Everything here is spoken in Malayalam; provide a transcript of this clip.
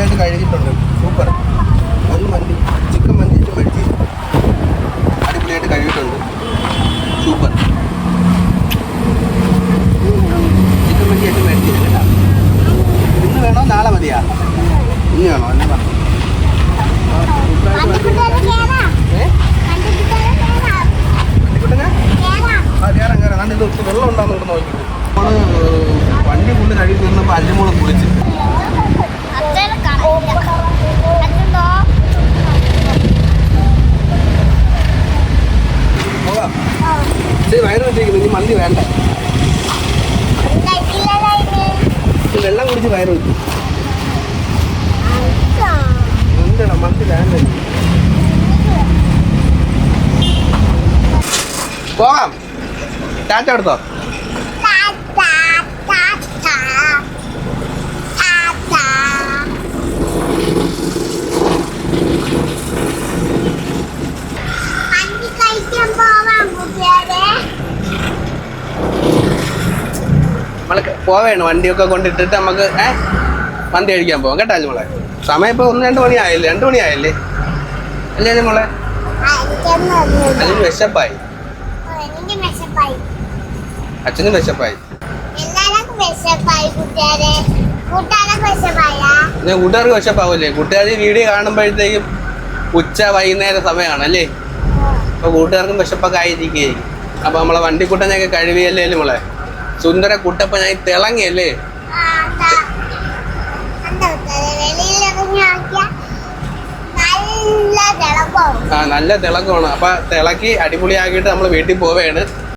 അടിപൊളിയായിട്ട് കഴുകിയിട്ടുണ്ട്. സൂപ്പർ. ഒരു മന്തി ചിക്കൻ മന്തി മേടിച്ച് അടിപൊളിയായിട്ട് കഴുകിയിട്ടുണ്ട്. സൂപ്പർ. ചിക്കൻ മന്തിയായിട്ട് മേടിച്ചില്ല കേട്ടോ. ഇന്ന് വേണോ നാളെ മതിയാ? ഇന്ന് വേണോ? അല്ല കയറാം കയറാം. കണ്ട് ഇത് വെള്ളം ഉണ്ടാകുന്ന ഇവിടെ നോക്കി. നമ്മള് വണ്ടി കൊണ്ട് കഴുകി നിന്നപ്പോൾ അല്ലുമോള് കുളിച്ച്. പോകാം. ശരി, വയറ് വെച്ചിരിക്കുന്നു. ഇനി മന്തി വേണ്ട. വെള്ളം കുടിച്ച് വയറ് വെച്ചു. എന്താണ് മന്തി വേണ്ട? പോകാം. ടാറ്റ എടുത്തോ. നമ്മള് പോവേണ് വണ്ടിയൊക്കെ കൊണ്ടിട്ടിട്ട് നമുക്ക് മന്തി കഴിക്കാൻ പോവാം കേട്ടോ മോളെ. സമയം ഇപ്പൊ 1-2 മണിയായില്ലേ? 2 മണിയായില്ലേ അല്ലേ മോളെ? അതിന് വിശപ്പായി. അച്ഛനും വിശപ്പായി. കൂട്ടുകാർക്ക് വിശപ്പാവൂല്ലേ? കൂട്ടുകാർ വീഡിയോ കാണുമ്പോഴത്തേക്കും ഉച്ച വൈകുന്നേരം സമയമാണ് അല്ലേ? അപ്പൊ കൂട്ടുകാർക്കും വിശപ്പൊക്കെ ആയിരിക്കും. അപ്പൊ നമ്മളെ വണ്ടിക്കുട്ടനൊക്കെ കഴിവിയല്ലേ മോളെ? സുന്ദര കുട്ടപ്പനായി തിളങ്ങിയല്ലേ? നല്ല തിളക്കമാണ്. അപ്പൊ തിളക്കി അടിപൊളിയാക്കിയിട്ട് നമ്മൾ വീട്ടിൽ പോവുകയാണ്.